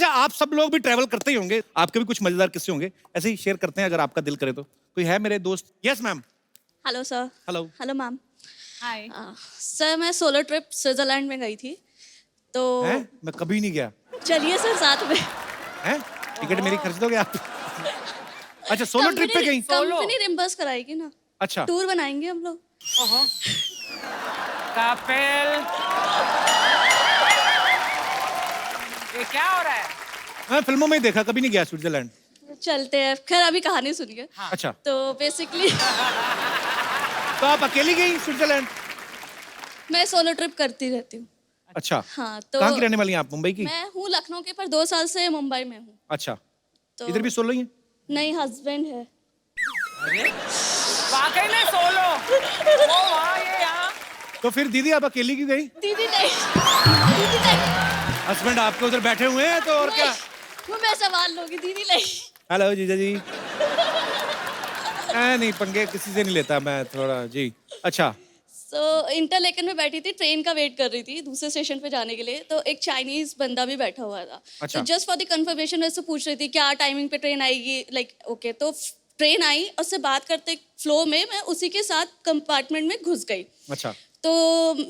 अच्छा, आप सब लोग भी ट्रैवल करते ही होंगे, आपके भी कुछ मजेदार किस्से होंगे, ऐसे ही शेयर करते हैं अगर आपका दिल करे तो। कोई है मेरे दोस्त? Yes ma'am. Hello sir. Hello. Hello ma'am. Hi. Sir मैं सोलो ट्रिप स्विट्जरलैंड में गई थी तो हैं? मैं कभी नहीं गया। चलिए सर साथ में। हैं? टिकट मेरी खर्च दोगे आप? अच्छा, सोलो ट्रिप पे गई? कंपनी रिम्बर्स कराएगी ना। अच्छा। टूर बनाएंगे हम लोग। कपिल, ये क्या हो रहा है? मैं फिल्मों में ही देखा, कभी नहीं गया स्विट्जरलैंड। चलते हैं, खैर अभी कहानी सुनिए। अच्छा, तो बेसिकली तो आप अकेली गई स्विट्जरलैंड? मैं सोलो ट्रिप करती रहती हूँ। अच्छा। हाँ तो कहाँ की रहने वाली हैं आप? मुंबई की? मैं हूँ लखनऊ की, पर 2 साल से मुंबई में हूँ। अच्छा। तो इधर भी सोलो ही है? नहीं, हस्बैंड है। वाकई में सोलो। वो वहाँ, ये यहाँ। तो फिर दीदी आप अकेली क्यों गई? दीदी नहीं, दीदी नहीं, हस्बैंड आपके उधर बैठे हुए हैं तो और क्या? वो मैं संभाल लूंगी, दीदी नहीं। हेलो जीजा जी। नहीं, पंगे किसी से नहीं लेता मैं थोड़ा जी। अच्छा। इंटरलेकन में बैठी थी, ट्रेन का वेट कर रही थी दूसरे स्टेशन पे जाने के लिए, तो एक चाइनीज बंदा भी बैठा हुआ था। अच्छा। तो जस्ट फॉर द कंफर्मेशन वैसे पूछ रही थी क्या टाइमिंग पे ट्रेन आएगी, लाइक ओके। तो ट्रेन आई, उससे बात करते फ्लो में मैं उसी के साथ कंपार्टमेंट में घुस गई। अच्छा। तो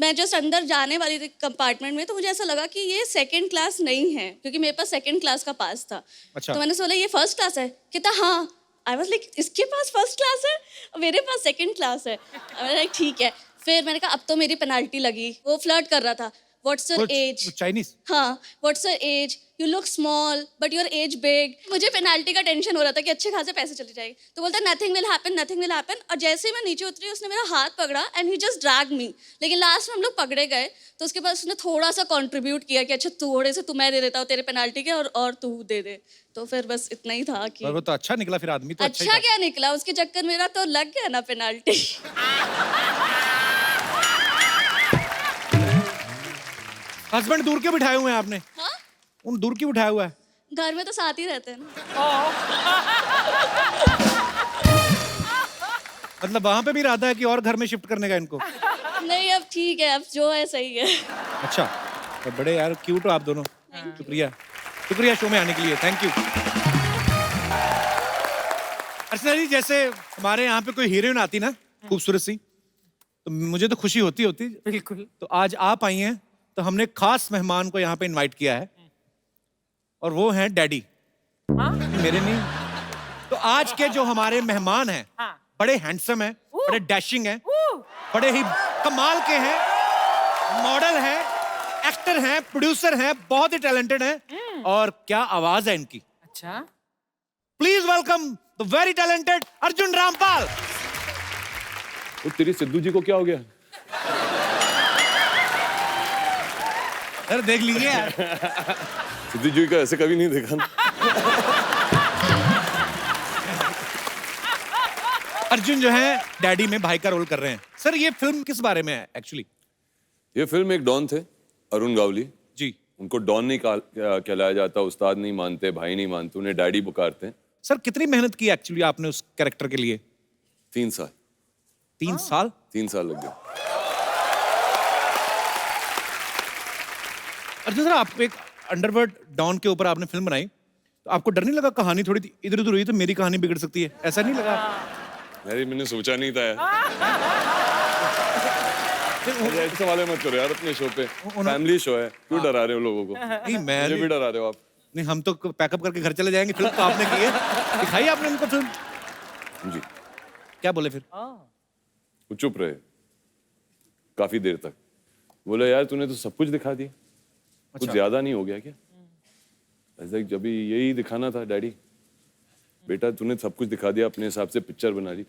मैं जस्ट अंदर जाने वाली थी कंपार्टमेंट में, तो मुझे ऐसा लगा कि ये सेकंड क्लास नहीं है, क्योंकि मेरे पास सेकंड क्लास का पास था। अच्छा। तो मैंने बोला ये फर्स्ट क्लास है? कहता हाँ। आई वाज लाइक इसके पास फर्स्ट क्लास है और मेरे पास सेकंड क्लास है। मैंने लाइक ठीक है। फिर मैंने कहा अब तो मेरी पेनाल्टी लगी। वो फ्लर्ट कर रहा था। What's your age? चाइनीज? हाँ, what's your age, you look small but your age big. मुझे पेनाल्टी का टेंशन हो रहा था कि अच्छे खासे पैसे चले जाएंगे। तो बोलता nothing will happen, nothing will happen. और जैसे ही मैं नीचे उतरी उसने मेरा हाथ पकड़ा एंड ही जस्ट ड्रैग मी। लेकिन लास्ट में हम लोग पकड़े गए, तो उसके बाद उसने थोड़ा सा कंट्रीब्यूट किया कि अच्छा थोड़े से मैं दे देता हूँ तेरे पेनाल्टी के, और तू दे दे। तो फिर बस इतना ही था कि वो तो अच्छा निकला फिर, आदमी तो अच्छा ही अच्छा था। क्या निकला, उसके चक्कर मेरा तो लग गया ना पेनाल्टी। हस्बैंड दूर के बिठाए हुए हैं आपने? हाँ, उन दूर की बिठाया हुआ है? घर में तो साथ ही रहते हैं ना। मतलब वहां पे भी इरादा है कि और घर में शिफ्ट करने का इनको? नहीं अब ठीक है, अब जो है सही है। अच्छा, तो बड़े यार क्यूट हो आप दोनों। शुक्रिया, शुक्रिया शो में आने के लिए, थैंक यू। अर्चना जी, जैसे हमारे यहाँ पे कोई हीरोइन आती ना खूबसूरत सी, तो मुझे तो खुशी होती। बिल्कुल। तो आज आप आई हैं, तो हमने खास मेहमान को यहाँ पे इनवाइट किया है, और वो हैं डैडी। हाँ? मेरे नहीं। तो आज के जो हमारे मेहमान हैं, हाँ। बड़े हैंडसम हैं, बड़े डैशिंग हैं, बड़े ही कमाल के हैं, मॉडल हैं, एक्टर हैं, प्रोड्यूसर हैं, बहुत ही टैलेंटेड हैं, और क्या आवाज है इनकी। अच्छा। Please welcome the very talented Arjun Rampal. तो तेरी सिद्धू जी को क्या हो गया? अरे देख लीजिए यार। सिद्धू जी का ऐसे कभी नहीं देखा ना। अर्जुन जो है डैडी में भाई का रोल कर रहे हैं। सर ये फिल्म किस बारे में है एक्चुअली? ये फिल्म एक डॉन थे, अरुण गावली जी। उनको डॉन नहीं कहलाया जाता, उस्ताद नहीं मानते, भाई नहीं मानते, उन्हें डैडी पुकारते हैं। सर कितनी मेहनत की एक्चुअली आपने उस कैरेक्टर के लिए? 3 साल। 3 साल? 3 साल लग गए। अर्जुन सर, आप एक अंडरवर्ल्ड डॉन के ऊपर आपने फिल्म बनाई, तो आपको डर नहीं लगा कहानी थोड़ी इधर उधर हुई तो मेरी कहानी बिगड़ सकती है, ऐसा नहीं लगा? मैंने सोचा नहीं था यार। ऐसे सवाल मत करो यार अपने शो पे, फैमिली शो है, क्यों डरा रहे हो लोगों को? नहीं मैं मुझे भी डरा रहे हो आप। नहीं, हम तो पैकअप करके घर चले जाएंगे। फिल्म तो आपने की है, दिखाई आपने उनको फिल्म। जी। क्या बोले फिर? वो चुप रहे काफी देर तक। बोले यार तूने तो सब कुछ दिखा दिया, कुछ ज्यादा नहीं हो गया क्या? ऐसा जब यही दिखाना था डैडी, बेटा तूने सब कुछ दिखा दिया, अपने हिसाब से पिक्चर बना ली,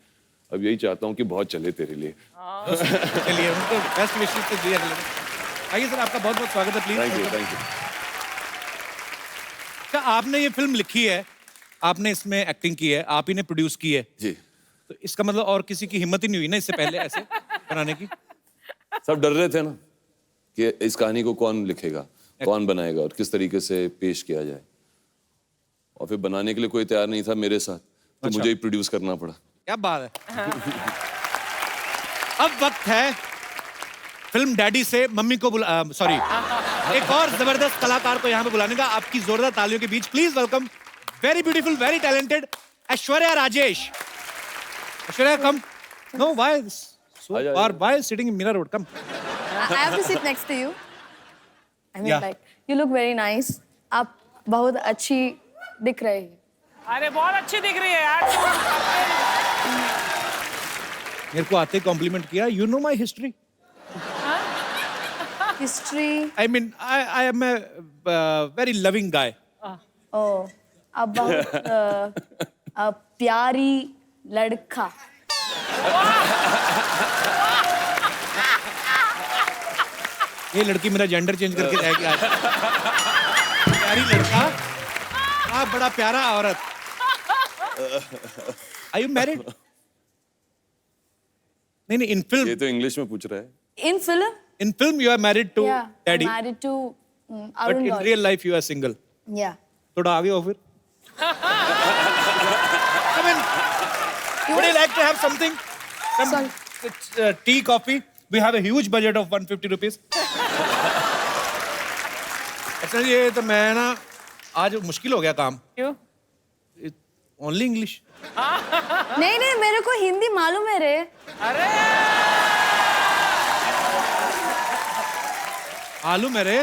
अब यही चाहता हूँ कि बहुत चले तेरे लिए। चलिए उनको बेस्ट विशेस तो दिया। आइए सर, आपका बहुत बहुत स्वागत है, please. Thank you, thank you. अच्छा, आपने ये फिल्म लिखी है, आपने इसमें एक्टिंग की है, आप ही ने प्रोड्यूस की है, जी। तो इसका मतलब और किसी की हिम्मत ही नहीं हुई ना इससे पहले ऐसे बनाने की? सब डर रहे थे ना कि इस कहानी को कौन लिखेगा, कौन बनाएगा और किस तरीके से पेश किया जाए, और फिर बनाने के लिए कोई तैयार नहीं था मेरे साथ, तो मुझे ही प्रोड्यूस करना पड़ा। क्या बात है। अब वक्त है फिल्म डैडी से मम्मी को बुला, सॉरी एक और जबरदस्त कलाकार को यहाँ पे बुलाने का आपकी जोरदार तालियों के बीच please welcome very beautiful very talented Aishwarya Rajesh Aishwarya come no why so आजा, far why sitting in Mira Road come I have to sit next to you. I mean, Yeah. like, you look very nice. आप बहुत अच्छी दिख रही है. अरे बहुत अच्छी दिख रही है यार मेरे को आते कॉम्प्लीमेंट किया you know my history History. I mean I am a very loving guy Oh, आप बहुत प्यारी लड़का. ये लड़की मेरा जेंडर चेंज करके जाएगी आज प्यारी लड़का आप बड़ा प्यारा औरत आर यू मैरिड नहीं नहीं इन ये फिल्म तो इंग्लिश में पूछ रहा है In film? In film you are married to Yeah. Daddy Married to but Arun इन Gaur. Real life you are single Yeah. थोड़ा आगे हो फिर I mean, would you like to have something? Some tea, coffee? We have a huge budget of 150 rupees. अच्छा ये तो मैं ना आज मुश्किल हो गया काम क्यों ओनली इंग्लिश नहीं नहीं मेरे को हिंदी मालूम है रे. अरे आलू मेरे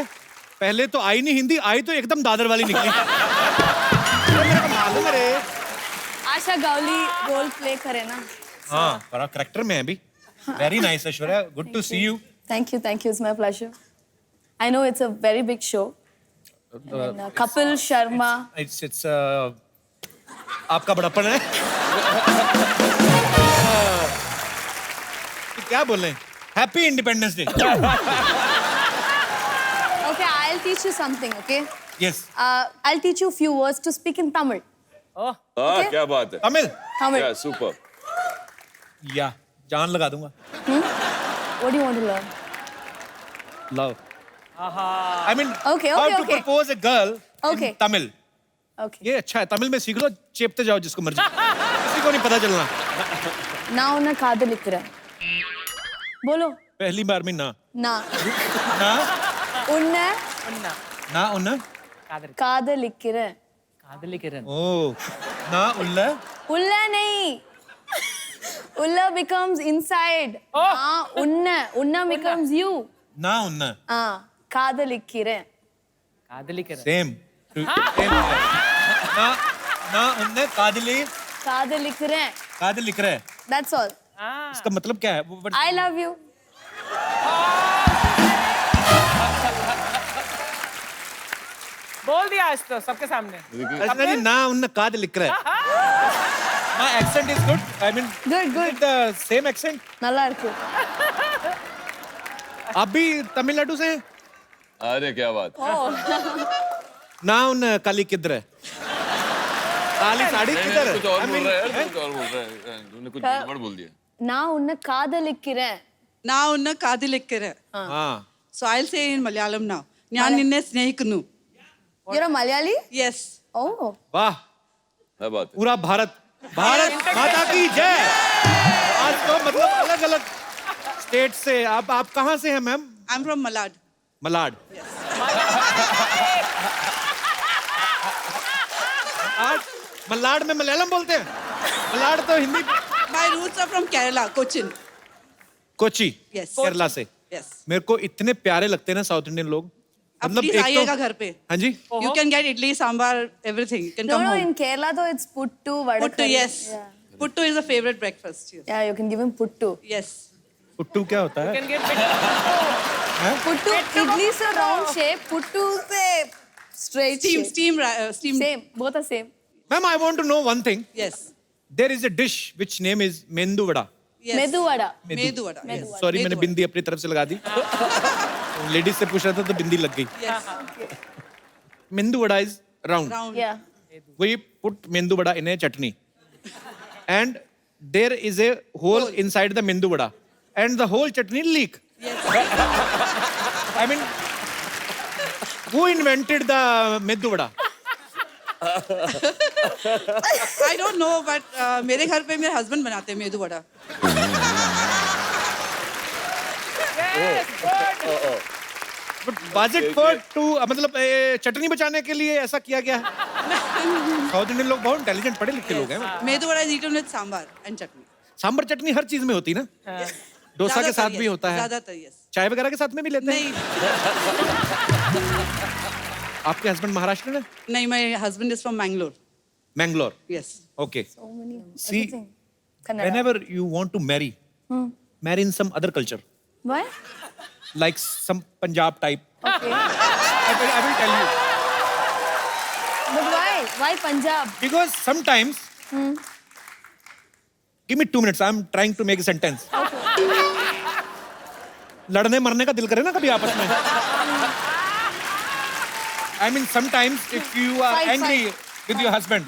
पहले तो आई नहीं हिंदी आई तो एकदम दादर वाली निकली मेरे को मालूम है रे आशा गावली रोल प्ले करे ना. हाँ बड़ा करेक्टर में है अभी very nice Aishwarya good to see you Thank you. It's my pleasure. I know it's a very big show. And, Kapil Sharma. It's आपका बड़प्पन है क्या बोल रहे हैं happy independence day Okay, I'll teach you something. Okay. Yes I'll teach you a few words to speak in Tamil. ओह हाँ Okay. क्या बात है तमिल Tamil. क्या सुपर या जान लगा दूंगा What do you want to learn? Love I mean Okay, how okay, to okay. Propose a girl Okay. Tamil Okay. ये अच्छा है तमिल में सीख लो चेपते जाओ जिसको मर्जी किसी को नहीं पता चलना நான் உன்னை காதலிக்கிறேன். बोलो. पहली बार में ना நான் ना உன்னை उन्ना ना उन कादर காதலிக்கிறேன். कादली किरण ओ ना उल्ला உள்ள नहीं. உள்ள becomes inside. Oh. நான் உன்னை becomes you. ना उन காதலிக்கிறேன். कादली किरण सेम ना ना उन कादली காதலிக்கிறேன். कादल लिख रहा है That's all. इसका मतलब क्या है वो I love you. बोल दिया आज तो सबके सामने ऐसा नहीं ना उन कादल लिख रहा है My accent is good. I mean, Good, good. the same accent. நல்லா இருக்கு. आप भी तमिलनाडु से हैं? अरे क्या बात ना उन काली किधर है? काली साड़ी किधर है? कुछ और I बोल mean, रहा है यार, कुछ और बोल रहा है तूने कुछ गड़बड़ बोल दिया நான் உன்னை காதலிக்கிறேன். நான் உன்னை காதலிக்கிறேன். हाँ So I'll say in Malayalam now. ഞാൻ നിന്നെ സ്നേഹിക്കുന്നു. You're a Malayali? Yes. Oh. वाह क्या बात है पूरा भारत माता की जय आज तो मतलब अलग अलग स्टेट से आप कहाँ से हैं ma'am I'm from Malad. Malad आज मलाड में मलयालम बोलते हैं मलाड तो Hindi My roots are from Kerala, Cochin. Kochi Yes. Kerala से Yes. मेरे को इतने प्यारे लगते हैं ना साउथ इंडियन लोग अब प्लीज आइएगा घर पे. हाँ जी You can get idli, sambar, everything. You can No, come no, home. in Kerala though it's puttu, vada Puttu, curry. yes. Yeah. Puttu is a favorite breakfast. Yes. Yeah, you can give him puttu. Yes. Puttu क्या होता है can get Puttu, idli is a round shape, puttu is a straight Steam, shape. steam. Same, both are same. Ma'am I want to know one thing Yes. There is a dish which name is medu vada Yes. Medu vada. Medu vada. Yes. Sorry मैंने Medu बिंदी अपनी तरफ से लगा दी ladies से पूछ रहा था तो बिंदी लग गई vada. Yes. मेंदू vada is round Round. Yeah. we put mendu vada in a chutney and there is a hole inside the mendu vada and the whole chutney leak I mean who invented the mendu vada I don't know, but मेरे घर पे मेरे husband बनाते हैं medu vada. But was it for to मतलब चटनी बचाने के लिए ऐसा किया गया है? साउथ इंडियन लोग बहुत इंटेलिजेंट पढ़े लिखे लोग हैं। Medu vada is eaten with sambar and chutney. Sambar चटनी हर चीज में होती है ना? डोसा के साथ भी होता है, ज्यादातर yes. चाय वगैरह के साथ में भी लेते हैं। नहीं आपके हस्बैंड महाराष्ट्र में? नहीं, my husband is from Mangalore. Mangalore. Yes. Okay. So many. See, Everything. Kannada. whenever you want to marry, marry in some other culture, Why? like some Punjab type. Okay. I will tell you. But why? Why Punjab? Because sometimes, give me 2 minutes. I'm trying to make a sentence. लड़ने मरने का दिल करे ना कभी आपस में. I mean, sometimes if you are Fight, angry with your husband,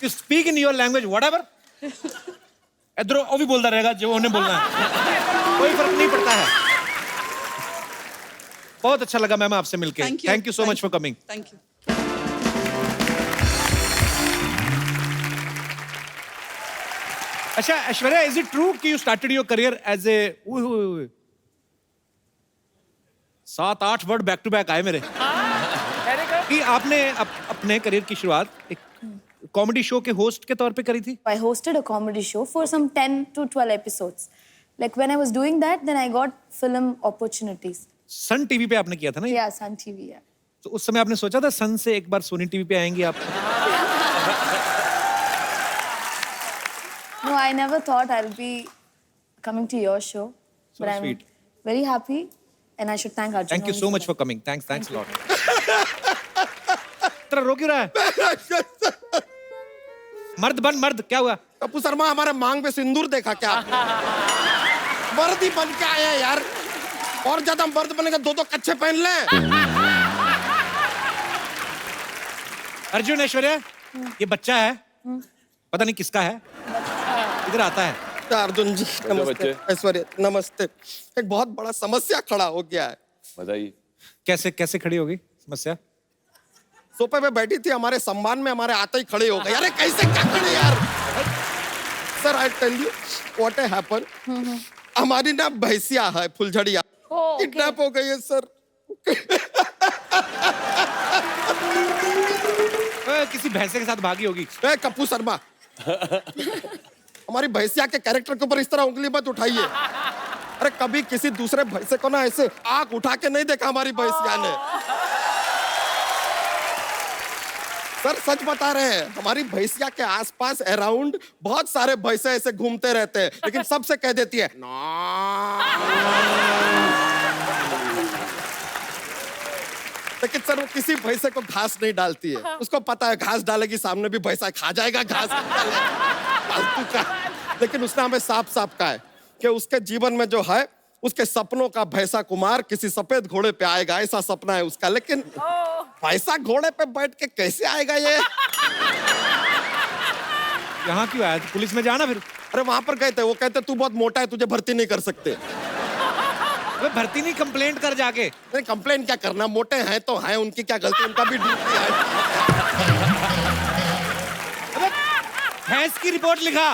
you speak in your language, whatever. इधर वो भी बोलता रहेगा जो उन्हें बोलना है. कोई फर्क नहीं पड़ता है. बहुत अच्छा लगा मैम आपसे मिलके. Thank you. Thank you so much for coming. Thank you. अच्छा ऐश्वर्या, is it true कि you started your career as a 7-8 word back to back आए मेरे कि आपने अपने करियर की शुरुआत एक कॉमेडी शो के होस्ट के तौर पे करी थी? I hosted a comedy show for some 10 to 12 episodes. Like when I was doing that, then I got film opportunities. Sun TV पे आपने किया था ना ये? Yeah, Sun TV. Yeah. तो उस समय आपने सोचा था सन से एक बार सोनी टीवी पे आएंगी आप? No, I never thought I'll be coming to your show. So but I'm sweet. very happy, and I should thank Arjun. Thank you only so for much that. For coming. Thanks lot. तेरा रो क्यों रहा है? मर्द बन मर्द. क्या हुआ? कपूर शर्मा हमारे मांग पे सिंदूर देखा क्या आपने? मर्द ही बन के आया यार. और ज्यादा मर्द बनेगा 2-2 कच्छे पहन ले. अर्जुन, ऐश्वर्या, ये बच्चा है, पता नहीं किसका है, इधर आता है. अर्जुन जी नमस्ते. बच्चे. ऐश्वर्या नमस्ते. एक बहुत बड़ा समस्या खड़ा हो गया है. बताइए. कैसे कैसे खड़ी होगी समस्या? सोफे पे बैठी थी, हमारे सम्मान में हमारे आते ही खड़े हो गए. अरे कैसे क्या खड़े यार? Sir I tell you what happen. हमारी ना भैंसिया है फुलझड़िया, किडनैप हो गई है सर. किसी भैंसे के साथ भागी होगी. ए कपूर शर्मा, हमारी भैंसिया के कैरेक्टर के ऊपर इस तरह उंगली मत उठाइए. अरे कभी किसी दूसरे भैंसे को ना ऐसे आंख उठा के नहीं देखा हमारी भैंसिया ने. सर सच बता रहे हैं, हमारी भैंसिया के आसपास अराउंड बहुत सारे भैंसे ऐसे घूमते रहते हैं, लेकिन सबसे कह देती है लेकिन सर वो किसी भैंसे को घास नहीं डालती है. उसको पता है घास डालेगी सामने भी भैंसा खा जाएगा घास. फालतू का. लेकिन उसने हमें साफ साफ कहा है कि उसके जीवन में जो है, उसके सपनों का भैंसा कुमार किसी सफेद घोड़े पे आएगा, ऐसा सपना है उसका. लेकिन भैंसा घोड़े पे बैठ के कैसे आएगा ये? यहाँ क्यों आया? पुलिस में जाना फिर. अरे वहां पर गए थे, वो कहते तू बहुत मोटा है, तुझे भर्ती नहीं कर सकते. अबे भर्ती नहीं, कंप्लेंट कर जाके. नहीं कंप्लेन क्या करना, मोटे हैं तो हैं, उनकी क्या गलती, उनका भी ड्यूटी है. अबे भैंस की रिपोर्ट लिखा.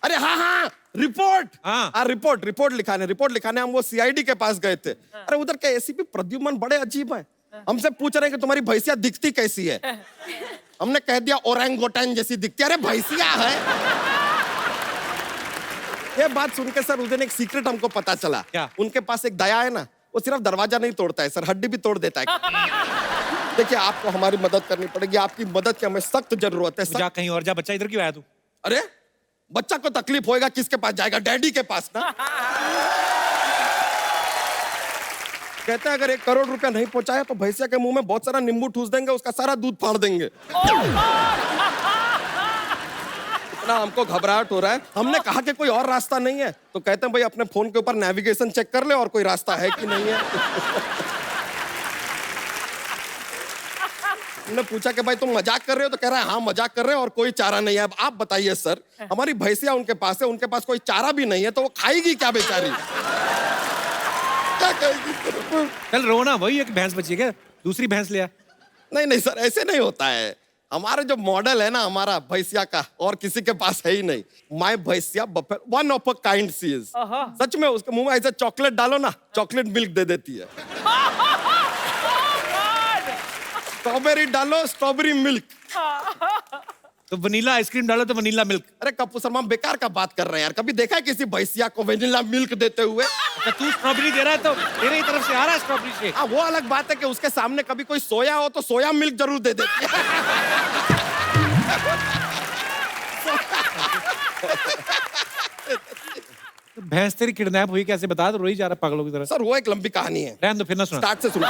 अरे हाँ रिपोर्ट. हाँ. रिपोर्ट लिखाने हम वो सीआईडी के पास गए थे. अरे उधर के एसीपी प्रद्युमन बड़े अजीब है. हमसे पूछ रहे हैं कि तुम्हारी भैंसिया दिखती कैसी है. हमने कह दिया ओरंगोटन जैसी दिखती है. अरे भैंसिया है. ये बात सुन के सर उस दिन एक सीक्रेट हमको पता चला. क्या? उनके पास एक दया है ना, वो सिर्फ दरवाजा नहीं तोड़ता है सर, हड्डी भी तोड़ देता है. देखिए आपको हमारी मदद करनी पड़ेगी. आपकी मदद की हमें सख्त जरूरत है. जा कहीं और जा. बच्चा इधर क्यों आया तू? अरे बच्चा को तकलीफ होएगा किसके पास जाएगा? डैडी के पास ना. कहते हैं अगर 1 करोड़ रुपया नहीं पहुंचाया तो भैंसिया के मुंह में बहुत सारा नींबू ठूस देंगे, उसका सारा दूध फाड़ देंगे. इतना हमको घबराहट हो रहा है. हमने कहा कि कोई और रास्ता नहीं है, तो कहते हैं भाई अपने फोन के ऊपर नेविगेशन चेक कर ले और कोई रास्ता है कि नहीं है. हमने पूछा कि भाई तुम मजाक कर रहे हो, तो कह रहा है हाँ मजाक कर रहे हैं और कोई चारा नहीं है. अब आप बताइए सर, हमारी भैंसिया उनके पास है, उनके पास कोई चारा भी नहीं है, तो वो खाएगी क्या बेचारी? क्या कहेगी? चल रोना, वही एक भैंस बची है क्या? दूसरी भैंस ले आ. नहीं सर ऐसे नहीं होता है. हमारे जो मॉडल है ना हमारा भैंसिया का, और किसी के पास है ही नहीं. माय भैंसिया buffet one of a kind she is. सच में उसके मुंह में ऐसे चॉकलेट डालो ना, चॉकलेट मिल्क दे देती है. स्ट्रॉबेरी डालो स्ट्रॉबेरी मिल्क। तो वनीला आइसक्रीम डालो तो वनीला मिल्क। अरे कपूर शर्मा बेकार का बात कर रहे हैं यार, कभी देखा है किसी भैंसिया को वेनिला मिल्क देते हुए? अच्छा तू स्ट्रॉबेरी दे रहा है तो तेरे ही तरफ से आ रहा है स्ट्रॉबेरी शेक। हाँ वो अलग बात है कि उसके सामने कभी कोई सोया हो तो सोया मिल्क जरूर दे देती है। तो भैंस तेरी किडनैप हुई कैसे, बता तो रोई जा रहा है पागलों की तरह। सर वो एक लंबी कहानी है, रहने दो फिर ना सुना। स्टार्ट से सुना।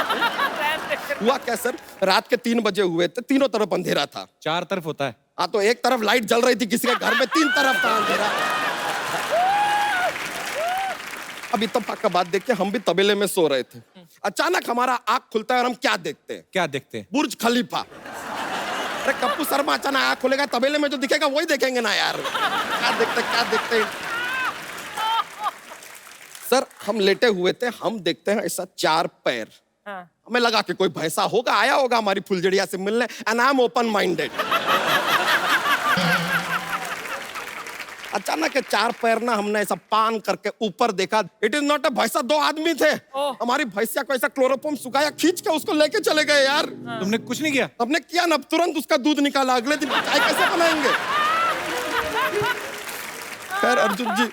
हुआ क्या सर, रात के 3 बजे हुए थे, तीनों तरफ अंधेरा था। 4 तरफ होता है। हाँ तो एक तरफ लाइट जल रही थी किसी के घर में, 3 तरफ था अंधेरा। अब इत्तेफाक का बात देख के हम भी तबेले में सो रहे थे, अचानक हमारा आंख खुलता है और हम क्या देखते हैं? क्या देखते हैं? बुर्ज खलीफा। अरे कप्पू शर्मा अचानक आंख खुलेगा, तबेले में जो दिखेगा वही देखेंगे ना यार। क्या देखते सर हम लेटे हुए थे, हम देखते हैं ऐसा 4 पैर। हमें लगा कि कोई भैंसा होगा, आया होगा हमारी फुलझड़िया से मिलने, and I am open minded. अचानक 4 पैर ना हमने ऐसा पान करके ऊपर देखा, इट इज नॉट अ भैंसा, 2 आदमी थे। हमारी भैंसिया को ऐसा क्लोरोफॉर्म सुखाया, खींच के उसको लेके चले गए यार। तुमने कुछ नहीं किया? हमने किया ना, तुरंत उसका दूध निकाला, अगले दिन चाय कैसे बनाएंगे? खैर अर्जुन जी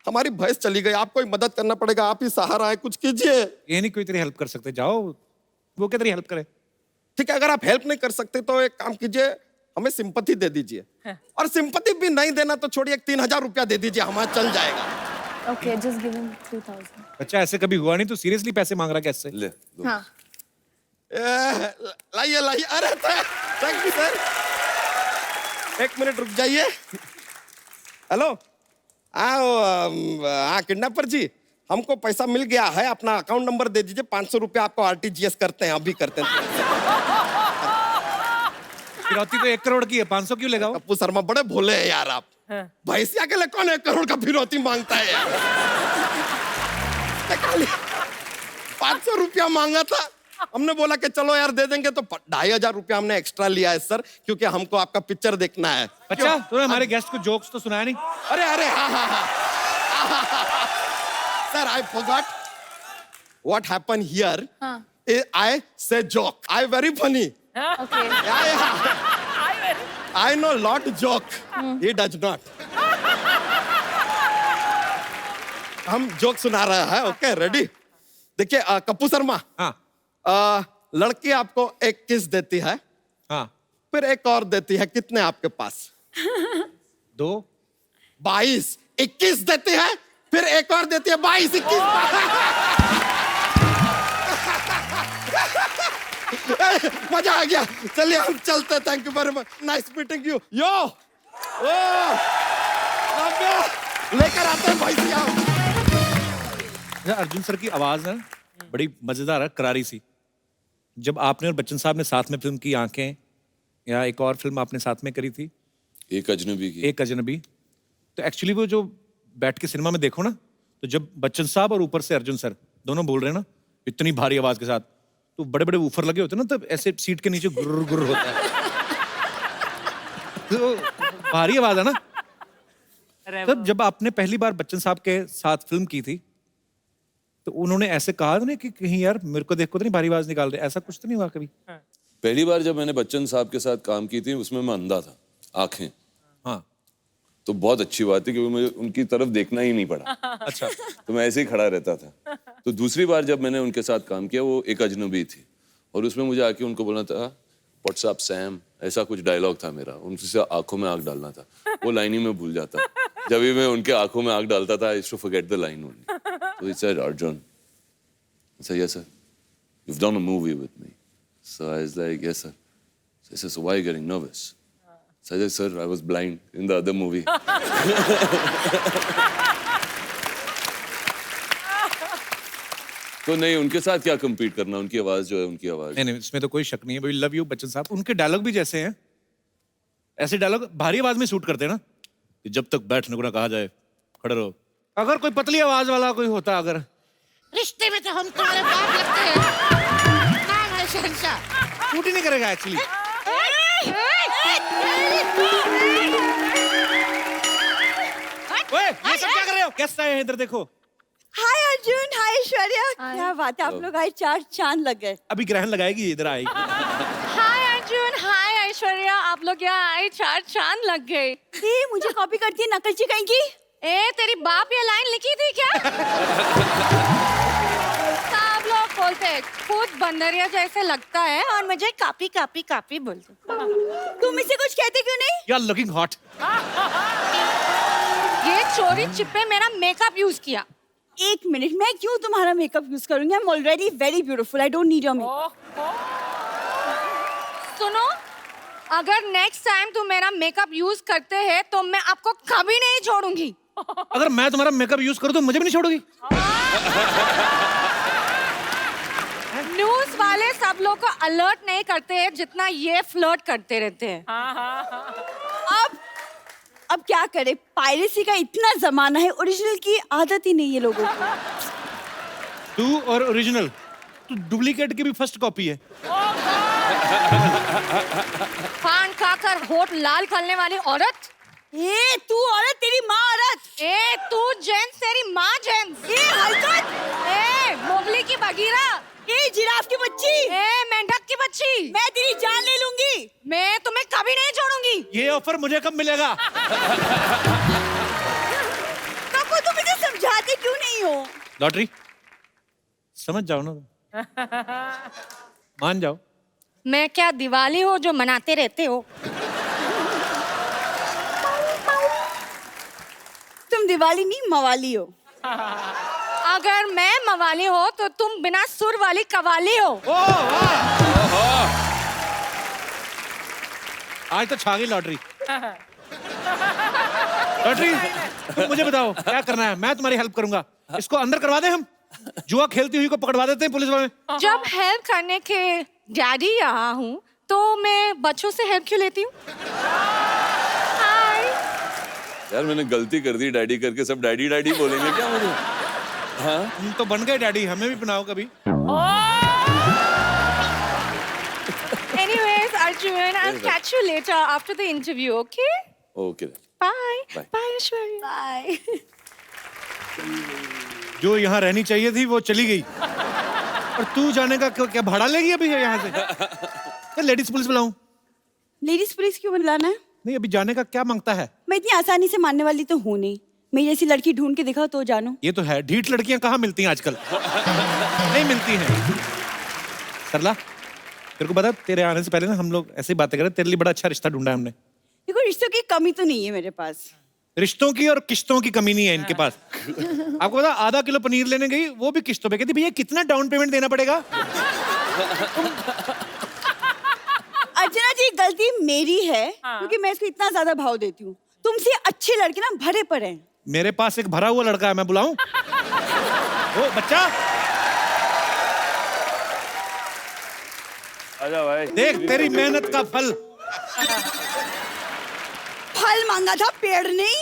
हमारी भैंस चली गई, आपको ही मदद करना पड़ेगा, आप ही सहारा है, कुछ कीजिए। ये नहीं कोई तेरी हेल्प कर सकते, जाओ वो क्या तेरी हेल्प करे। ठीक है, अगर आप हेल्प नहीं कर सकते तो एक काम कीजिए, हमें सिंपैथी दे दीजिए। और सिंपैथी भी नहीं देना तो छोड़िए, 3000 रुपया दे दीजिए, हमारा चल जाएगा। Okay, just give him 3000. अच्छा ऐसे कभी हुआ नहीं, तो सीरियसली पैसे मांग रहा कैसे? ले दो। हाँ. लाइए अरे थैंक यू सर, 1 मिनट रुक जाइए। हेलो हाँ किडनैपर जी, हमको पैसा मिल गया है, अपना अकाउंट नंबर दे दीजिए, 500 रुपया आपको RTGS करते हैं, अभी करते हैं। फिरौती तो 1 करोड़ की है, 500 क्यों लेगा वो? कप्पू शर्मा बड़े भोले हैं यार आप। भैंसिया के लिए कौन 1 करोड़ का फिरौती मांगता है यार? 500 रुपया मांगा था, हमने बोला कि चलो यार दे देंगे, तो 2500 रुपया हमने एक्स्ट्रा लिया है सर, क्योंकि हमको आपका पिक्चर देखना है। अच्छा तूने हमारे गेस्ट को जोक्स तो सुनाया नहीं? अरे हाँ sir I forgot what happen here. I say joke, I very funny. Okay. I know lot joke. He does not. हम जोक सुना रहा है, ओके रेडी? देखिए कप्पू शर्मा, हाँ लड़की आपको एक किस देती है, हाँ फिर एक और देती है, कितने आपके पास? 2 22। 21 देती है, फिर एक और देती है, 22 21। मजा आ गया, चलिए हम चलते, thank you very much, nice meeting you. यो लेकर आते हैं भैंसिया। अर्जुन सर की आवाज है बड़ी मजेदार है, करारी सी। जब आपने और बच्चन साहब ने साथ में फिल्म की आंखें, या एक और फिल्म आपने साथ में करी थी, एक अजनबी की। एक अजनबी, तो एक्चुअली वो जो बैठ के सिनेमा में देखो ना, तो जब बच्चन साहब और ऊपर से अर्जुन सर दोनों बोल रहे हैं ना इतनी भारी आवाज के साथ, तो बड़े बड़े ऊफर लगे होते हैं ना, तब ऐसे सीट के नीचे गुर्र गुर्र होता है। तो भारी आवाज है ना। तब जब आपने पहली बार बच्चन साहब के साथ फिल्म की थी, तो उन्होंने ऐसे कहा ना कि कहीं यार मेरे को देखो तो नहीं भारी आवाज निकाल रहे, ऐसा कुछ तो नहीं हुआ कभी? पहली बार जब मैंने बच्चन साहब के साथ काम की थी, उसमें मैं अंधा था, आंखें। हाँ तो बहुत अच्छी बात है कि मुझे उनकी तरफ देखना ही नहीं पड़ा। अच्छा। तो मैं ऐसे ही खड़ा रहता था। तो दूसरी बार जब मैंने उनके साथ काम किया, वो एक अजनबी थी, और उसमें मुझे आके उनको बोलना था व्हाट्सअप सैम, ऐसा कुछ डायलॉग था मेरा, उनसे आंखों में आंख डालना था, वो लाइन ही में भूल जाता। जब भी मैं उनके आंखों में आंख डालता था, I used to forget the line only. So he said, Arjun. I said, yes, sir. You've done a movie with me. So I was like, yes, sir. So he said, so why are you getting nervous? So I said, sir, I was blind in the other movie. तो नहीं, उनके साथ क्या compete करना, उनकी आवाज जो है, उनकी आवाज। नहीं, इसमें तो कोई शक नहीं है। वी लव यू बच्चन साहब। उनके डायलॉग भी जैसे हैं, ऐसे डायलॉग भारी आवाज में शूट करते हैं ना, कि जब तक बैठने को ना कहा जाए खड़े रहो। अगर कोई पतली आवाज वाला कोई होता, अगर रिश्ते में तो हम तुम्हारे बाप लगते हैं। नाम है शहंशाह। शूट ही नहीं करेगा एक्चुअली। ओए, ये सब क्या कर रहे हो? गेस्ट आए हैं, इधर देखो। हाय अर्जुन, हाय ऐश्वर्या, क्या बात है, आप लोग आज 4 चांद लग गए। अभी ग्रहण लगाएगी, इधर आएगी। हाय अर्जुन, हाय ऐश्वर्या, आप लोग यहाँ आए 4 चांद लग गए। ए, मुझे कॉपी करती है नकलची कहीं की। ए, तेरी बाप ये लाइन लिखी थी क्या? सब लोग बोलते हैं खुद बंदरिया जैसे लगता है और मुझे कापी कापी कापी बोलते। तुम इसे कुछ कहते क्यों नहीं? You are looking hot. ये चोरी चिप्पे मेरा मेकअप यूज किया। 1 मिनट, मैं क्यों तुम्हारा मेकअप यूज करूंगी? I am already very beautiful, I don't need your makeup. सुनो, अगर नेक्स्ट टाइम तुम मेरा मेकअप यूज करते हैं तो मैं आपको कभी नहीं छोड़ूंगी। अगर मैं तुम्हारा मेकअप यूज करूं तो मुझे भी नहीं छोड़ोगी? न्यूज वाले सब लोग को अलर्ट नहीं करते हैं जितना ये फ्लर्ट करते रहते हैं। अब क्या करे, पायरेसी का इतना जमाना है, ओरिजिनल की आदत ही नहीं है लोगों को। तू और ओरिजिनल, तू डुप्लीकेट की भी फर्स्ट कॉपी है। पान खाकर होठ लाल करने वाली औरत। ए, तू औरत, तेरी माँ औरत। ए, तू जेंट्स, तेरी माँ जेंट्स। ए, हलकत। ए, मोगली की बगीरा। ए, जिराफ की बच्ची। ए, मेंढक की बच्ची। मैं तेरी जान ले लूंगी। मैं तुम्हें कभी नहीं छोड़ूंगी। ये ऑफर मुझे कब मिलेगा? तब तुम मुझे समझाते क्यों नहीं हो? लॉटरी समझ जाओ ना, मान जाओ। मैं क्या दिवाली हो जो मनाते रहते हो? तुम दिवाली नहीं, मवाली हो। अगर मैं मवाली हो तो तुम बिना सुर वाली कवाली हो। आज तो छा गई लॉटरी। लॉटरी, तुम मुझे बताओ क्या करना है, मैं तुम्हारी हेल्प करूंगा। इसको अंदर करवा दे, हम जुआ खेलती हुई को पकड़वा देते हैं पुलिस वाले। जब हेल्प करने के डैडी यहाँ हूँ तो मैं बच्चों से हेल्प क्यों लेती हूँ? हाय। यार मैंने गलती कर दी डैडी करके, सब डैडी डैडी बोलेंगे क्या मुझे? हाँ, हम तो बन गए डैडी, हमें भी बनाओ कभी। Anyways, Arjun, I'll catch you later after the interview, okay? Okay. Bye. Bye. Bye, Aishwarya. Bye. जो यहाँ रहनी चाहिए थी वो चली गई, और तू जाने का क्या भाड़ा लेगी अभी यहाँ से? लेडीज पुलिस बुलाऊं? लेडीज पुलिस क्यों बुलाना है? नहीं, अभी जाने का क्या मांगता है? मैं इतनी आसानी से मानने वाली तो हूँ नहीं। मेरी जैसी लड़की ढूंढ के दिखाओ तो जानो। ये तो है, ढीठ लड़कियां कहाँ मिलती हैं आजकल? नहीं मिलती हैं। सरला, तेरे को पता, तेरे आने से पहले ना हम लोग ऐसी बातें कर रहे, तेरे लिए बड़ा अच्छा रिश्ता ढूंढा है हमने। देखो, रिश्तों की कमी तो नहीं है मेरे पास। रिश्तों की और किश्तों की कमी नहीं है इनके पास। आपको पता, आधा किलो पनीर लेने गई, वो भी किश्तों पे। कहती भैया कितना डाउन पेमेंट देना पड़ेगा? अर्चना जी, गलती मेरी है क्योंकि मैं इसको इतना ज्यादा भाव देती हूँ। तुमसे अच्छे लड़के ना भरे पड़े हैं। मेरे पास एक भरा हुआ लड़का है, मैं बुलाऊं? ओ बच्चा, आजा भाई। देख तेरी मेहनत का फल। फल मांगा था, पेड़ नहीं।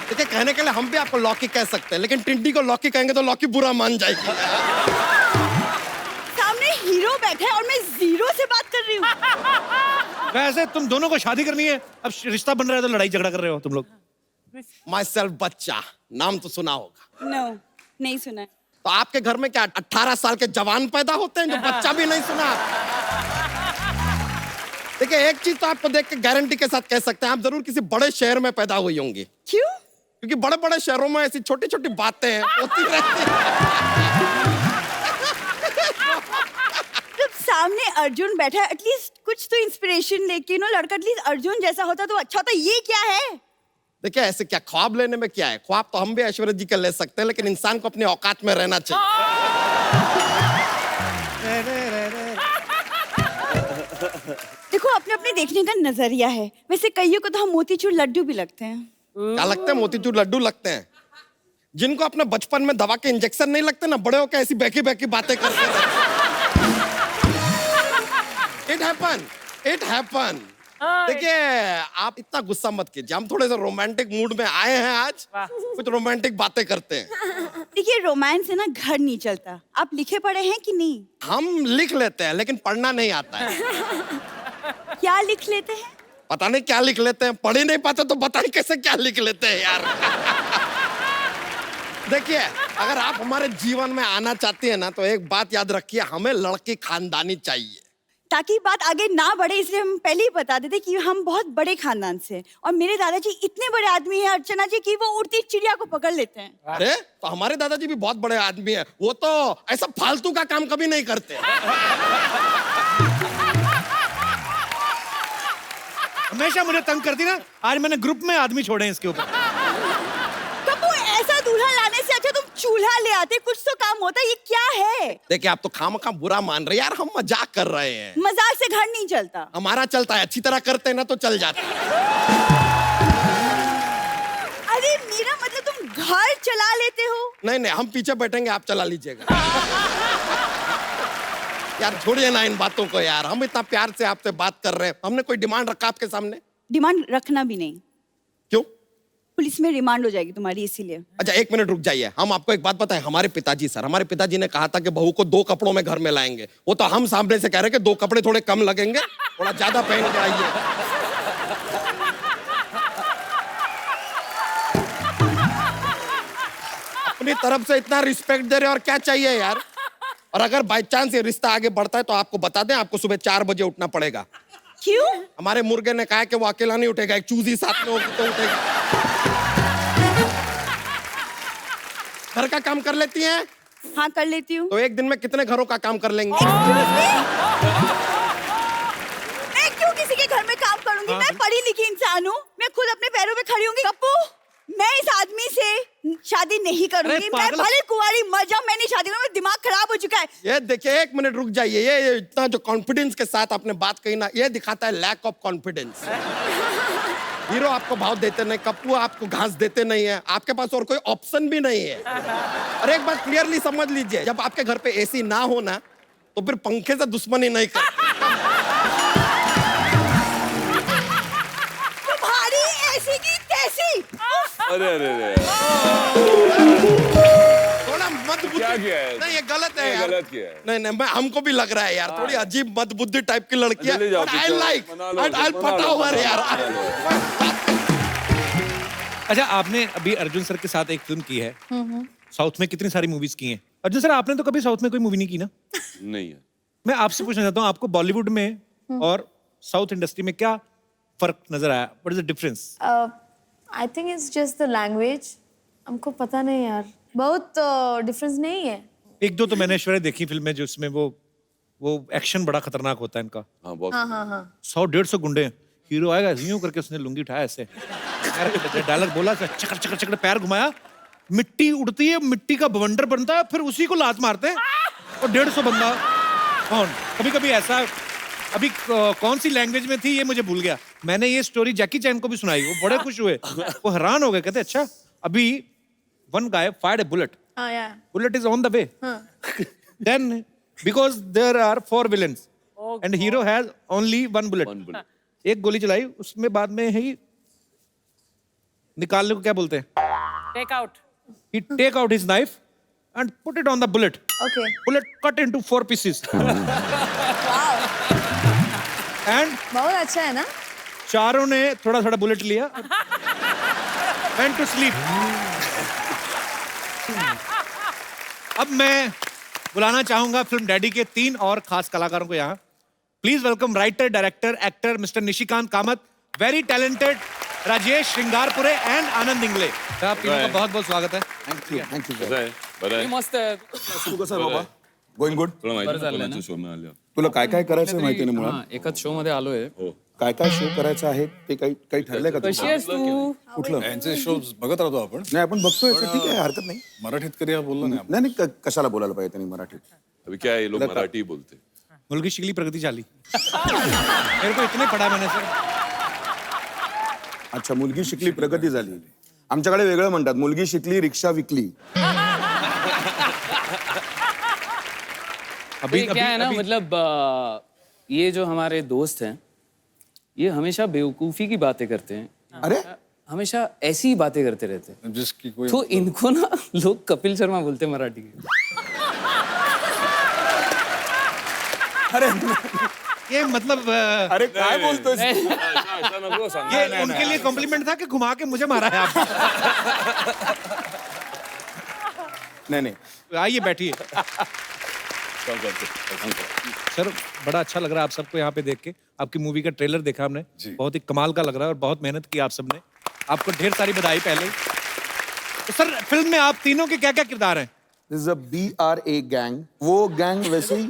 देखिए, कहने के लिए हम भी आपको लौकी कह सकते हैं, लेकिन टिंडी को लौकी कहेंगे तो लौकी बुरा मान जाएगी। सामने हीरो बैठा है और मैं जीरो से बात कर रही हूँ। वैसे तुम दोनों को शादी करनी है, अब रिश्ता बन रहा है तो लड़ाई झगड़ा कर रहे हो तुम लोग। माई सेल्फ बच्चा, नाम तो सुना होगा। नो, नहीं सुना है। तो आपके घर में क्या 18 साल के जवान पैदा होते हैं जो बच्चा भी नहीं सुना? देखिए, एक चीज तो आपको देख के गारंटी के साथ कह सकते हैं, आप जरूर किसी बड़े शहर में पैदा हुई होंगी। क्यों? क्योंकि बड़े बड़े शहरों में ऐसी छोटी छोटी बातें होती रहती हैं। जब सामने अर्जुन बैठा है, एटलीस्ट कुछ तो इंस्पिरेशन लेके नो, लड़का एटलीस्ट अर्जुन जैसा होता तो अच्छा होता। ये क्या है? देखिए, ऐसे क्या ख्वाब लेने में क्या है? ख्वाब तो हम भी ऐश्वर्या जी के ले सकते हैं, लेकिन इंसान को अपनी औकात में रहना चाहिए। देखो, अपने अपने देखने का नजरिया है। वैसे कईयों को तो हम मोतीचूर लड्डू भी लगते हैं। क्या लगते हैं? मोतीचूर लड्डू लगते हैं। जिनको अपने बचपन में दवा के इंजेक्शन नहीं लगते ना, बड़े होकर ऐसी बहकी बहकी बातें करते हैं। It happen. देखिए, आप इतना गुस्सा मत कीजिए, हम थोड़े से रोमांटिक मूड में आए हैं आज, कुछ रोमांटिक बातें करते हैं। देखिए, रोमांस से ना घर नहीं चलता। आप लिखे पढ़े हैं कि नहीं? हम लिख लेते हैं, लेकिन पढ़ना नहीं आता है। क्या लिख लेते हैं? पता नहीं क्या लिख लेते हैं, पढ़ ही नहीं पाते तो बताइए कैसे क्या लिख लेते हैं यार। देखिए, अगर आप हमारे जीवन में आना चाहती है ना, तो एक बात याद रखिए, हमें लड़की खानदानी चाहिए। ताकि बात आगे ना बढ़े इसलिए हम पहले ही बता देते कि हम बहुत बड़े खानदान से हैं। और मेरे दादाजी इतने बड़े आदमी हैं अर्चना जी कि वो उड़ती चिड़िया को पकड़ लेते हैं। अरे तो हमारे दादाजी भी बहुत बड़े आदमी हैं, वो तो ऐसा फालतू का काम कभी नहीं करते। हमेशा मुझे तंग करती ना, आज मैंने ग्रुप में आदमी छोड़े हैं इसके ऊपर। कब वो ऐसा दूल्हा लाने से अच्छा तुम चूल्हा ले आते, कुछ तो काम होता। ये क्या है? देखिए, आप तो खामखा बुरा मान रहे हैं यार, हम मजाक कर रहे हैं। मजाक से घर नहीं चलता। हमारा चलता है, अच्छी तरह करते हैं ना तो चल जाता है। अरे मेरा मतलब तुम घर चला लेते हो। नहीं नहीं, हम पीछे बैठेंगे, आप चला लीजिएगा। यार छोड़िए ना इन बातों को यार, हम इतना प्यार से आपसे बात कर रहे हैं, हमने कोई डिमांड रखा आपके सामने? डिमांड रखना भी नहीं। क्यों? पुलिस में रिमांड हो जाएगी तुम्हारी, इसीलिए। अच्छा एक मिनट रुक जाइए, हम आपको एक बात बताएं, हमारे पिताजी ने कहा था कि बहू को 2 कपड़ों में घर में लाएंगे। वो तो हम सामने से कह रहे हैं कि 2 कपड़े थोड़े कम लगेंगे, थोड़ा ज्यादा पहन के आइए। अपनी तरफ से इतना रिस्पेक्ट दे रहे हैं और क्या चाहिए यार। और अगर बाई चांस ये रिश्ता आगे बढ़ता है तो आपको बता दें, आपको सुबह 4 बजे उठना पड़ेगा। क्यों? हमारे मुर्गे ने कहा कि वो अकेला नहीं उठेगा, एक चूजी साथ में होगी तो उठेगा। घर का काम कर लेती हैं? हाँ कर लेती हूँ। तो एक दिन में कितने घरों का काम कर लेंगे? मैं क्यों किसी के घर में काम करूंगी? मैं पढ़ी लिखी इंसान हूँ, मैं खुद अपने पैरों पे खड़ी होंगी। कप्पू, मैं इस आदमी से शादी नहीं करूंगी। मैं भले कुंवारी मर जाऊं, मैं नहीं शादी करूंगी। मेरा दिमाग खराब हो चुका है। ये देखिए, एक मिनट रुक जाइए, ये इतना जो कॉन्फिडेंस के साथ आपने बात कही ना, ये दिखाता है लैक ऑफ कॉन्फिडेंस। हीरो आपको भाव देते नहीं, कप्पू आपको घास देते नहीं है, आपके पास और कोई ऑप्शन भी नहीं है। और एक बात क्लियरली समझ लीजिए, जब आपके घर पे एसी ना हो ना, तो फिर पंखे से दुश्मनी नहीं कर। तुम्हारी ऐसी की तैसी। अरे अरे अरे, थोड़ा मत क्या किया है? नहीं, ये गलत है ये यार। गलत किया है। नहीं नहीं, मैं हमको भी लग रहा है यार, थोड़ी अजीब मदबुद्धि टाइप की लड़की है। चले जाओ, आई चलो, लाइक, मना लो, आई मना पटा लो, हुआ है यार। अच्छा, आपने अभी अर्जुन सर के साथ एक फिल्म की है, साउथ में कितनी सारी मूवीज की हैं। अर्जुन सर, आपने तो कभी साउथ में कोई मूवी नहीं की ना? नहीं है। मैं आपसे पूछना चाहता हूँ, आपको बॉलीवुड में और साउथ इंडस्ट्री में क्या फर्क नजर आया? What is the difference? I think it's just the language. हमको पता नहीं यार, बहुत डिफरेंस नहीं है। एक दो तो मैंने ऐश्वर्या देखी फिल्में जिसमें वो एक्शन बड़ा खतरनाक होता है इनका। हाँ बहुत। हाँ 100-150 गुंडे, हीरो आएगा यूं करके उसने लुंगी उठाया ऐसे, डायलॉग बोला, चकड़ चकड़ चकड़ पैर घुमाया, मिट्टी उड़ती है, मिट्टी का बवंडर बनता है, फिर उसी को लात मारते हैं और 150 बंदा। कौन कभी कभी ऐसा, अभी कौन सी लैंग्वेज में थी ये मुझे भूल गया। मैंने ये स्टोरी जैकी चैन को भी सुनाई, वो बड़े खुश हुए, वो हैरान हो गए, कहते अच्छा अभी one guy fired A bullet, bullet is on the way. Then, because there are 4 villains and hero has only 1 bullet. एक गोली चलाई, उसमें बाद में ही निकालने को क्या बोलते हैं? Take out. He take out his knife and put it on the bullet. Okay. Bullet cut into 4 pieces. And बहुत अच्छा है ना? चारों ने थोड़ा थोड़ा बुलेट लिया, went to sleep. अब मैं बुलाना चाहूंगा फिल्म डैडी के 3 और खास कलाकारों को यहाँ। Please welcome writer, director, actor mister Nishikant Kamat, very talented Rajesh Shringarpure and Anand Ingle. आप तीनों का बहुत बहुत स्वागत है। थँक्यू थँक्यू कसं आहे? बरं आहे? मस्त तू कसं आहे बाबा? Going good. तुला माहिती आहे कोणाच्या शो मध्ये आलो? तुला काय काय करायचं माहिती नाही मुळात. एकाच शो मध्ये आलोय. हो. काय काय शो करायचं आहे ते काही ठरलंय का कशी तुझं? आहेस तू? कुठलं? यांचे शोज बघत राहतो आपण. नाही आपण बघतोय तर ठीक आहे, हरकत नाही. मराठीत करूया बोललो नाही आपण. नाही नाही कशाला बोलायला पाहिजे त्यांनी मराठीत? अभी क्या है, ये लोग मराठी बोलते हैं. मुलगी शिकली प्रगति झाली। मेरे को इतने पढ़ा मैंने सर। अच्छा, मुलगी शिकली प्रगती झाली. आमच्याकडे वेगळं म्हणतात, मुलगी शिकली रिक्षा विकली. अभी क्या है ना, मतलब ये जो हमारे दोस्त हैं, ये हमेशा बेवकूफी की बातें करते हैं। अरे हमेशा ऐसी ही बातें करते रहते हैं। जिसकी कोई तो इनको ना लोग कपिल शर्मा बोलते हैं मराठी के। अरे ये मतलब अरे काय बोलतोय? ऐसा नको सांग. ये उनके लिए कॉम्प्लीमेंट था कि घुमा के मुझे मारा है आप? नहीं नहीं आइए बैठिए। सर बड़ा अच्छा लग रहा है आप सबको यहाँ पे देख के। आपकी मूवी का ट्रेलर देखा हमने, बहुत ही कमाल का लग रहा है और बहुत मेहनत की आप सबने। आपको ढेर सारी बधाई पहले ही। तो सर फिल्म में आप तीनों के क्या क्या किरदार हैं? This is a BRA gang. वो गैंग वैसे ही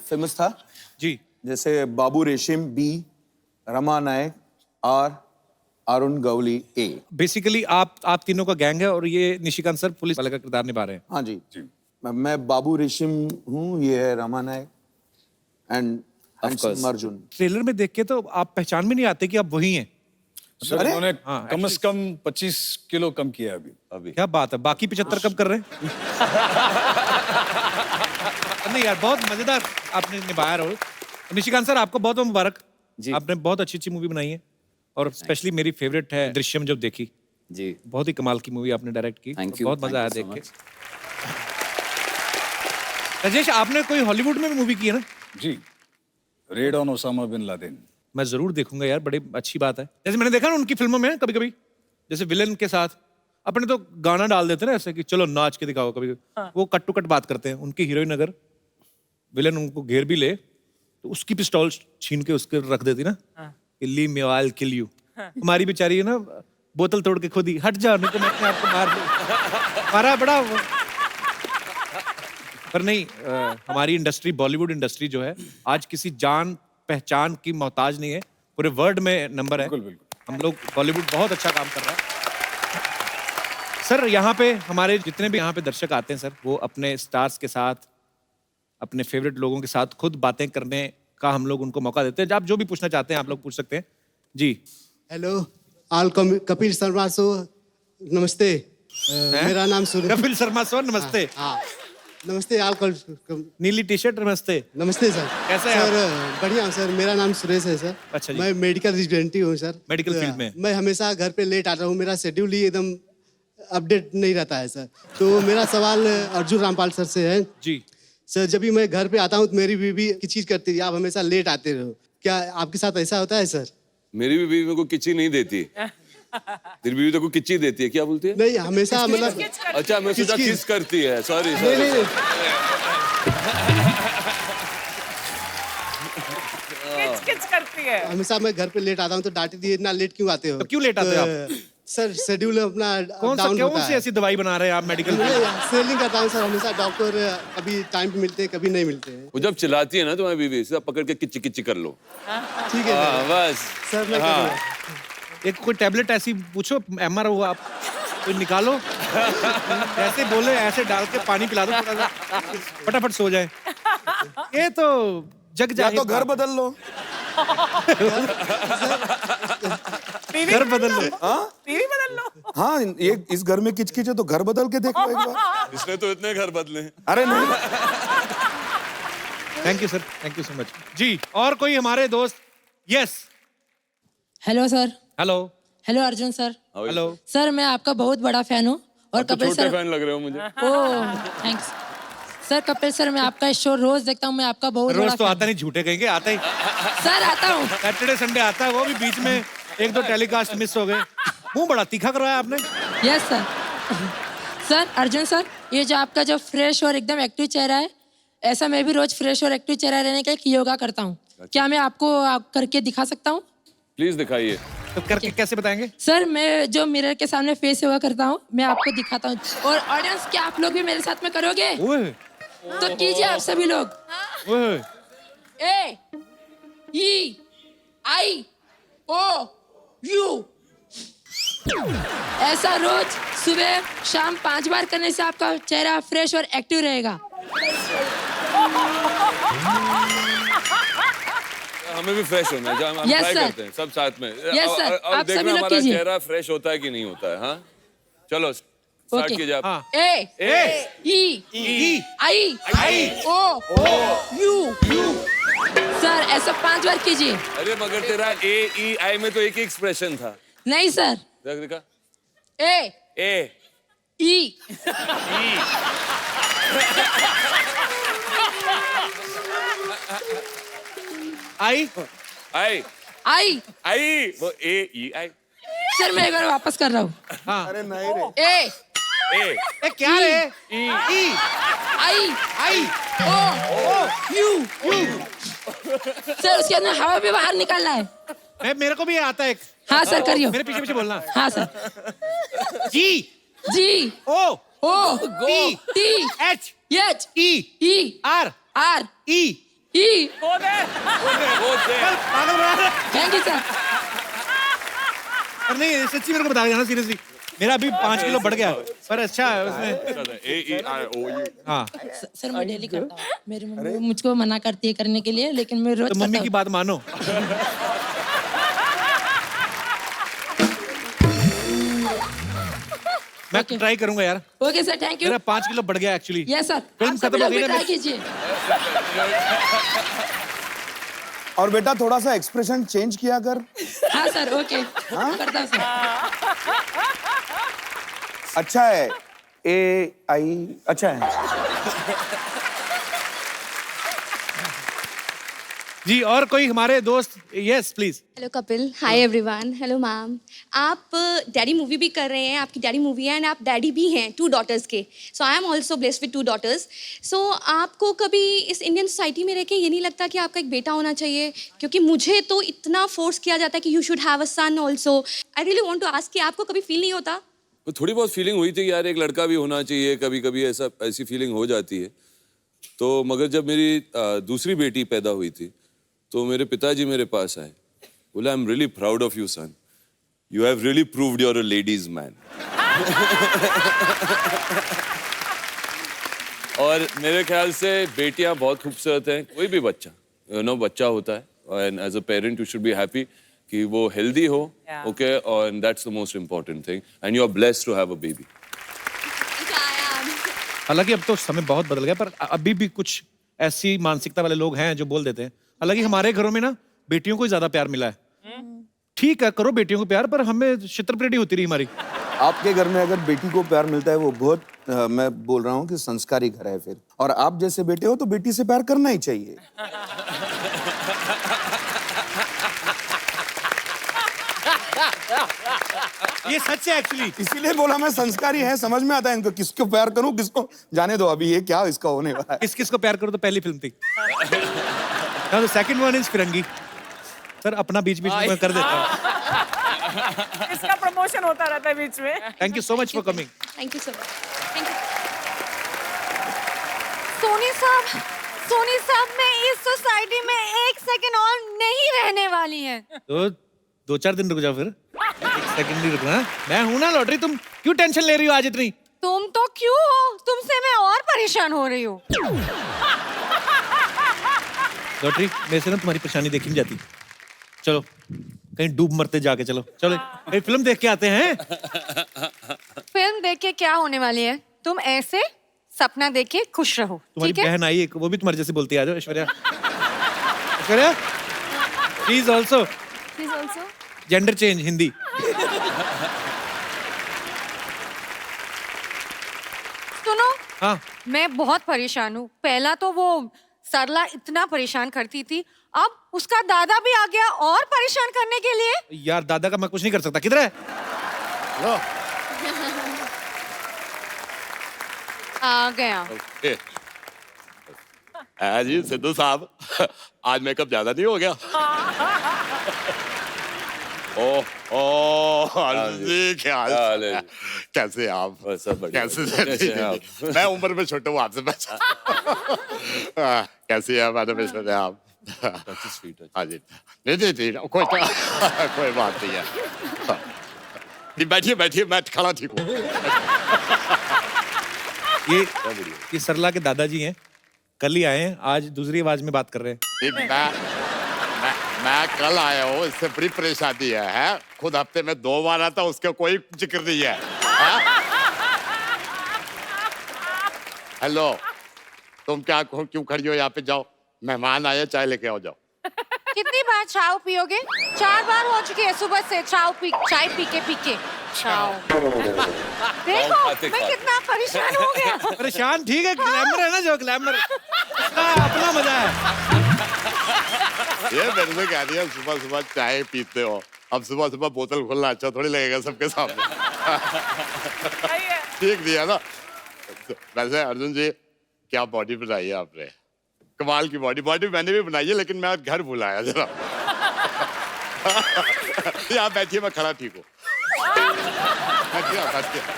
फेमस था जी। जैसे Babu Reshim B, Rama Naik R, Arun Gawli A। Basically आप तीनों का गैंग है और ये निशिकांत सर पुलिस वाले का किरदार निभा रहे हैं। हाँ जी मैं बाबू रेशिम हूँ, ये है रमा नायक एंड अर्जुन। ट्रेलर में देख के तो आप पहचान में नहीं आते कि आप वही हैं। सर उन्होंने हाँ, कम से कम 25 किलो कम किया है अभी। क्या बात है, बाकी 75 कब कर रहे हैं? नहीं यार बहुत मजेदार आपने निभाया रोल। निशिकांत सर आपको बहुत बहुत मुबारक जी। आपने बहुत अच्छी अच्छी मूवी बनाई है और स्पेशली मेरी फेवरेट है दृश्यम, जब देखी जी बहुत ही कमाल की मूवी आपने डायरेक्ट की। Thank you, बहुत मजा आया thank you देख so के। राजेश आपने कोई हॉलीवुड में भी मूवी की है ना? जी, raid on Osama bin Laden. मैं जरूर देखूंगा यार, बड़ी अच्छी बात है। जैसे मैंने देखा ना उनकी फिल्मों में कभी कभी जैसे विलन के साथ अपने तो गाना डाल देते ना ऐसे कि चलो नाच के दिखाओ कभी। वो कट टू कट बात करते हैं। उनकी हीरोइन अगर विलन उनको घेर भी ले तो उसकी पिस्तौल छीन के उसके रख देती ना कि ली मी आई विल किल यू। हमारी बेचारी है ना बोतल तोड़ के खुद ही हट जाओ नहीं तो मैं अपने आप को मार दूं। हमारा बड़ा पर नहीं हमारी इंडस्ट्री बॉलीवुड इंडस्ट्री जो है आज किसी जान पहचान की मोहताज नहीं है, पूरे वर्ल्ड में नंबर है। हम लोग बॉलीवुड बहुत अच्छा काम कर रहा है। सर यहाँ पे हमारे जितने भी यहाँ पे दर्शक आते हैं सर, वो अपने स्टार्स के साथ अपने फेवरेट लोगों के साथ खुद बातें करने का हम लोग उनको मौका देते हैं। आप जो भी पूछना चाहते हैं आप लोग पूछ सकते हैं जी। Hello all Kapil Sharma show, नमस्ते। मेरा नाम कपिल शर्मा शो, नमस्ते। हाँ नमस्ते ऑल नीली टी शर्ट, नमस्ते। नमस्ते सर। कैसे हैं सर? बढ़िया हूँ सर, मेरा नाम सुरेश है सर। अच्छा जी। मैं मेडिकल रेजिडेंट हूँ सर। मेडिकल फील्ड में? मैं हमेशा घर पे लेट आता हूँ, मेरा शेड्यूल ही एकदम अपडेट नहीं रहता है सर। तो मेरा सवाल अर्जुन रामपाल सर से है जी। सर जब भी मैं घर पे आता हूँ तो मेरी बीवी की चीज करती है, आप हमेशा लेट आते रहो, क्या आपके साथ ऐसा होता है सर? मेरी भी बीवी मेरे को किच्ची नहीं देती। तेरी बीवी तो को किच्ची देती है, क्या बोलती है? नहीं हमेशा मतलब अच्छा मैं सोचा किस करती है, सॉरी नहीं नहीं किच करती है। हमेशा मैं घर पे लेट आता हूँ तो डांटती है, इतना लेट क्यों आते हो? तो क्यों लेट आते हो आप? सर शेड्यूल अपना कौन सी ऐसी दवाई बना रहे हैं आप मेडिकल में? सेलिंग करता हूँ सर, हमेशा डॉक्टर कभी टाइम पे मिलते हैं कभी नहीं मिलते हैं। वो जब चिल्लाती है ना तुम्हारी बीवी, सीधा पकड़ के किच्ची किच्ची कर लो। ठीक है बस सर मैं हाँ। एक कोई टैबलेट ऐसी पूछो, MR हो आप कोई निकालो, ऐसे बोले ऐसे डाल के पानी पिला दो थोड़ा सा, फटाफट सो जाए। ये तो जग जाए। तो घर बदल लो। घर बदल लो। हाँ टीवी बदल लो। हाँ ये इस घर में किचकिच है तो घर बदल के देख लो एक बार। इसने तो इतने घर बदले हैं। अरे नहीं thank you sir, thank you so much जी। और कोई हमारे दोस्त? Yes. Hello sir. Hello. Hello Arjun sir. Hello sir मैं आपका बहुत बड़ा फैन हूँ और तो कपिल छोटे सर। फैन लग रहे हो मुझे। ओह थैंक्स सर। कपिल सर मैं आपका शो रोज देखता हूँ, मैं आपका बहुत रोज बड़ा तो आता नहीं, झूठे कहेंगे, आता ही सर आता हूँ। सैटरडे संडे आता है, वो भी बीच में एक दो टेलीकास्ट मिस हो गए। मुंह बड़ा तीखा करवाया आपने। Yes sir. Sir Arjun sir, ये जो आपका जो फ्रेश और एकदम एक्टिव चेहरा है, ऐसा मैं भी रोज फ्रेश और एक्टिव चेहरा रहने का एक योगा करता हूँ। क्या मैं आपको करके दिखा सकता हूँ? प्लीज दिखाइए। तो करके कैसे बताएंगे? सर मैं जो मिरर के सामने फेस योगा करता हूँ, मैं आपको दिखाता हूँ। और ऑडियंस क्या आप लोग भी मेरे साथ में करोगे? तो कीजिए आप सभी लोग। A E I O U। ऐसा रोज सुबह शाम 5 बार करने से आपका चेहरा फ्रेश और एक्टिव रहेगा। हमें भी फ्रेश होना है, हम Yes, ट्राई sir. करते हैं सब साथ में। Yes, sir. और आप देखना सभी लोग हमारा कीजिए। चेहरा फ्रेश होता है कि नहीं होता है। हाँ चलो स्टार्ट Okay. कीजिए आप। A E I O U। Sir ऐसा 5 बार कीजिए। अरे मगर तेरा AEI में तो एक ही एक्सप्रेशन था। नहीं सर। देखा A E आई I वो AEI। सर मैं एक बार वापस कर रहा हूँ। हाँ अरे नहीं रे। A ए ए क्या रे? ई ई आई आई ओ यू सर उसके अंदर हवा भी बाहर निकालना है। मेरे को भी आता है एक। हाँ सर करियो। मेरे पीछे पीछे बोलना। हाँ सर। जी जी O O T T H H E E R R E E. पागल बना रहा है। Thank you sir. और नहीं सच्ची मेरे को बता देना सीरियसली, मेरा अभी 5 किलो बढ़ गया, पर अच्छा है उसमें। ए ई आर ओ यू। हाँ सर मैं डेली करता हूँ। मेरी मम्मी मुझको मना करती है करने के लिए, लेकिन मैं रोज तो मम्मी करता की हूँ। बात मानो। मैं ट्राई करूंगा यार। Okay sir thank you. मेरा 5 किलो बढ़ गया एक्चुअली। Yes sir. फिल्म आप सभी खत्म हो लोग गई भी ना ट्राई कीजिए। और बेटा थोड़ा सा एक्सप्रेशन चेंज किया कर। हाँ सर ओके करता हूँ सर। अच्छा है। ए आई अच्छा है। जी और कोई हमारे दोस्त? Yes please. Hello Kapil, hi everyone, hello ma'am. आप डैडी मूवी भी कर रहे हैं, आपकी डैडी मूवी है एंड आप डैडी भी हैं 2 डॉटर्स के। So I am also blessed with 2 daughters. So आपको कभी इस इंडियन सोसाइटी में रह के ये नहीं लगता कि आपका एक बेटा होना चाहिए? क्योंकि मुझे तो इतना फोर्स किया जाता है कि you should have a son also. I really want to ask कि आपको कभी फील नहीं होता? थोड़ी बहुत फीलिंग हुई थी यार, एक लड़का भी होना चाहिए, कभी कभी ऐसी फीलिंग हो जाती है। तो मगर जब मेरी दूसरी बेटी पैदा हुई थी तो मेरे पिताजी मेरे पास आए, बोला I am really proud of you son, you have really proved you are a ladies man. और मेरे ख्याल से बेटियां बहुत खूबसूरत हैं, कोई भी बच्चा बच्चा होता है, and as a parent you should be happy कि वो हेल्दी हो, ओके, और that's the most important thing, and you are blessed to have a baby. हालांकि अब तो समय बहुत बदल गया, पर अभी भी कुछ ऐसी मानसिकता वाले लोग हैं जो बोल देते हैं। हालांकि हमारे घरों में ना बेटियों को ज्यादा प्यार मिला है। ठीक है करो बेटियों को प्यार, पर हमें छित्रपरेडी होती रही हमारी। आपके घर में अगर बेटी को प्यार मिलता है वो बहुत मैं बोल रहा हूँ कि संस्कारी घर है फिर। और आप जैसे बेटे हो तो बेटी से प्यार करना ही चाहिए। ये सच है एक्चुअली। इसीलिए बोला मैं संस्कारी है, समझ में आता है इनको किसको प्यार करूं किसको जाने दो। अभी ये क्या इसका होने वाला है। किस किस को प्यार करो तो पहली फिल्म थी। The second one is Firangi. Sir अपना बीच बीच में मैं कर देता हूँ। इसका प्रमोशन होता रहता है बीच में। Thank you so much for coming. Thank you so much. Thank you. Soni साहब मैं इस सोसाइटी में 1 सेकंड और नहीं रहने वाली है। तो 2-4 दिन रुक जाओ फिर। 1 सेकंड नहीं रुकना। मैं हूं ना लॉटरी, तुम क्यों टेंशन ले रही हो आज इतनी? तुम तो क्यों हो, तुमसे मैं और परेशान हो रही हूँ। लॉटरी मेरे से ना तुम्हारी परेशानी देखी नहीं जाती। चलो कहीं डूब मरते जाके चलो चलो कहीं फिल्म देख के आते हैं। फिल्म देख के क्या होने वाली है? तुम ऐसे सपना देख के खुश रहो। तुम्हारी ठीक है? बहन आई एक, वो भी तुम्हारे जैसे बोलती है। आ जाओ Aishwarya. Aishwarya please also gender change Hindi. सुनो हाँ मैं बहुत परेशान हूँ। पहला तो वो सरला इतना परेशान करती थी, अब उसका दादा भी आ गया और परेशान करने के लिए। यार दादा का मैं कुछ नहीं कर सकता। किधर है? लो। आ गया। जी सिद्धू साहब, आज मेकअप ज्यादा नहीं हो गया? जी क्या हाल है? कैसे आप? कैसे? मैं उम्र में छोटा हूँ आपसे। कैसे है मैडम ऐश्वर्या आप? हाँ जी। नहीं कोई बात नहीं है। बैठिए बैठिए, मैं खड़ा ठीक हूँ। ये सरला के दादाजी हैं, कल ही आए हैं, आज दूसरी आवाज में बात कर रहे हैं। मैं कल आया हूँ, इससे बड़ी परेशानी है? खुद हफ्ते में 2 बार आता, उसका कोई जिक्र नहीं है। हेलो, तुम क्यों खड़ी हो यहाँ पे? जाओ, मेहमान आए, चाय लेके आओ, जाओ। कितनी बार चाय पियोगे? 4 बार हो चुकी है सुबह से चाय पी के। देखो मैं कितना परेशान हो गया। परेशान ठीक है, ग्लैमर है ना, जो ग्लैमर अपना मजा है। ये मेरे से कह रही है सुबह सुबह चाय पीते हो, अब सुबह सुबह बोतल खोलना अच्छा थोड़ी लगेगा सबके सामने। देख दिया ना। तो वैसे अर्जुन जी क्या बॉडी बनाई है आपने, कमाल की बॉडी मैंने भी बनाई है, लेकिन मैं घर भुलाया जरा। आप बैठिए, मैं खड़ा ठीक हूँ। बैठिए।